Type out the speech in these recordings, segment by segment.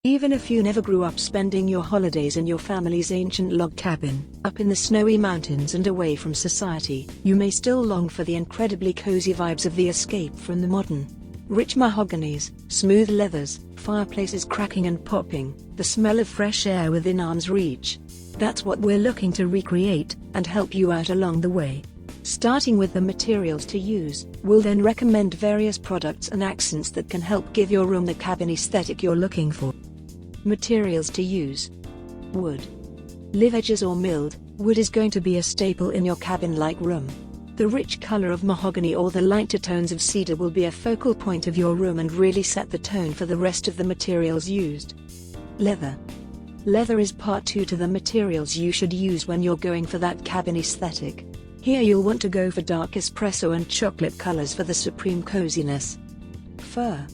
Even if you never grew up spending your holidays in your family's ancient log cabin, up in the snowy mountains and away from society, you may still long for the incredibly cozy vibes of the escape from the modern. Rich mahoganies, smooth leathers, fireplaces cracking and popping, the smell of fresh air within arm's reach. That's what we're looking to recreate, and help you out along the way. Starting with the materials to use, we'll then recommend various products and accents that can help give your room the cabin aesthetic you're looking for. Materials to use. Wood. Live edges or milled, wood is going to be a staple in your cabin-like room. The rich color of mahogany or the lighter tones of cedar will be a focal point of your room and really set the tone for the rest of the materials used. Leather. Leather is part 2 to the materials you should use when you're going for that cabin aesthetic. Here you'll want to go for dark espresso and chocolate colors for the supreme coziness. Fur.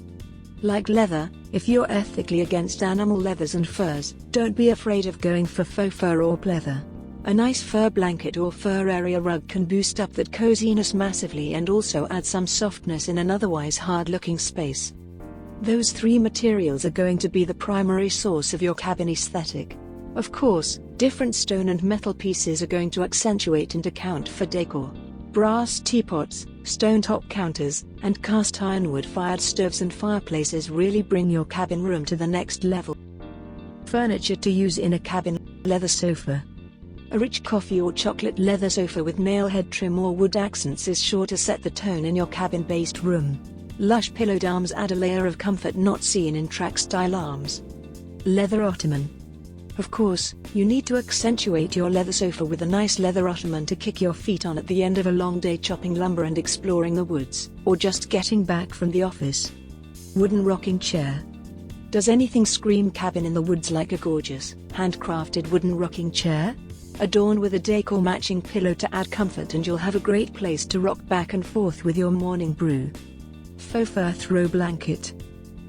Like leather, if you're ethically against animal leathers and furs, don't be afraid of going for faux fur or pleather. A nice fur blanket or fur area rug can boost up that coziness massively and also add some softness in an otherwise hard-looking space. Those 3 materials are going to be the primary source of your cabin aesthetic. Of course, different stone and metal pieces are going to accentuate and account for decor. Brass teapots, stone top counters, and cast iron wood-fired stoves and fireplaces really bring your cabin room to the next level. Furniture to use in a cabin. Leather sofa. A rich coffee or chocolate leather sofa with nail head trim or wood accents is sure to set the tone in your cabin-based room. Lush pillowed arms add a layer of comfort not seen in track-style arms. Leather ottoman. Of course, you need to accentuate your leather sofa with a nice leather ottoman to kick your feet on at the end of a long day chopping lumber and exploring the woods, or just getting back from the office. Wooden rocking chair. Does anything scream cabin in the woods like a gorgeous, handcrafted wooden rocking chair? Adorn with a decor matching pillow to add comfort and you'll have a great place to rock back and forth with your morning brew. Faux fur throw blanket.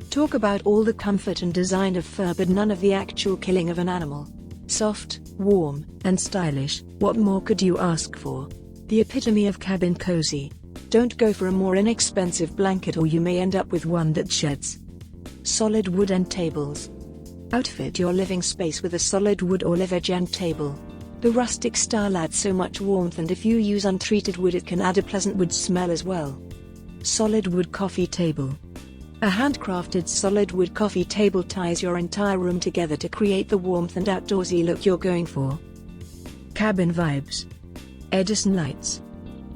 Talk about all the comfort and design of fur but none of the actual killing of an animal. Soft, warm, and stylish, what more could you ask for? The epitome of cabin cozy. Don't go for a more inexpensive blanket or you may end up with one that sheds. Solid wood end tables. Outfit your living space with a solid wood or live edge end table. The rustic style adds so much warmth and if you use untreated wood it can add a pleasant wood smell as well. Solid wood coffee table. A handcrafted solid wood coffee table ties your entire room together to create the warmth and outdoorsy look you're going for. Cabin vibes. Edison lights.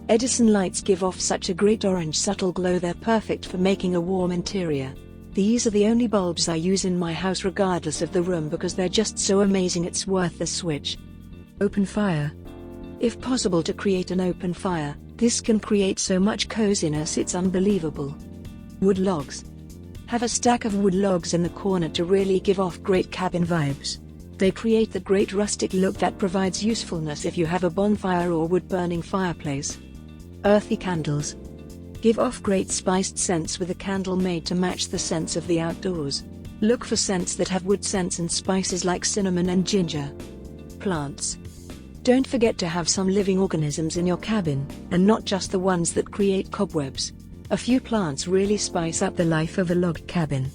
Edison lights give off such a great orange subtle glow they're perfect for making a warm interior. These are the only bulbs I use in my house regardless of the room because they're just so amazing it's worth the switch. Open fire. If possible to create an open fire, this can create so much coziness it's unbelievable. Wood logs. Have a stack of wood logs in the corner to really give off great cabin vibes. They create the great rustic look that provides usefulness if you have a bonfire or wood-burning fireplace. Earthy candles. Give off great spiced scents with a candle made to match the scents of the outdoors. Look for scents that have wood scents and spices like cinnamon and ginger. Plants. Don't forget to have some living organisms in your cabin, and not just the ones that create cobwebs. A few plants really spice up the life of a log cabin.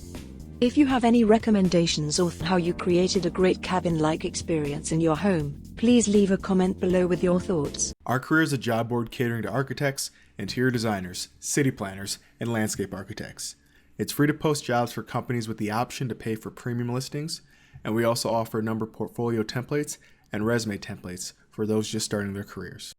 If you have any recommendations or how you created a great cabin-like experience in your home, please leave a comment below with your thoughts. Archareer is a job board catering to architects, interior designers, city planners, and landscape architects. It's free to post jobs for companies with the option to pay for premium listings, and we also offer a number of portfolio templates and resume templates for those just starting their careers.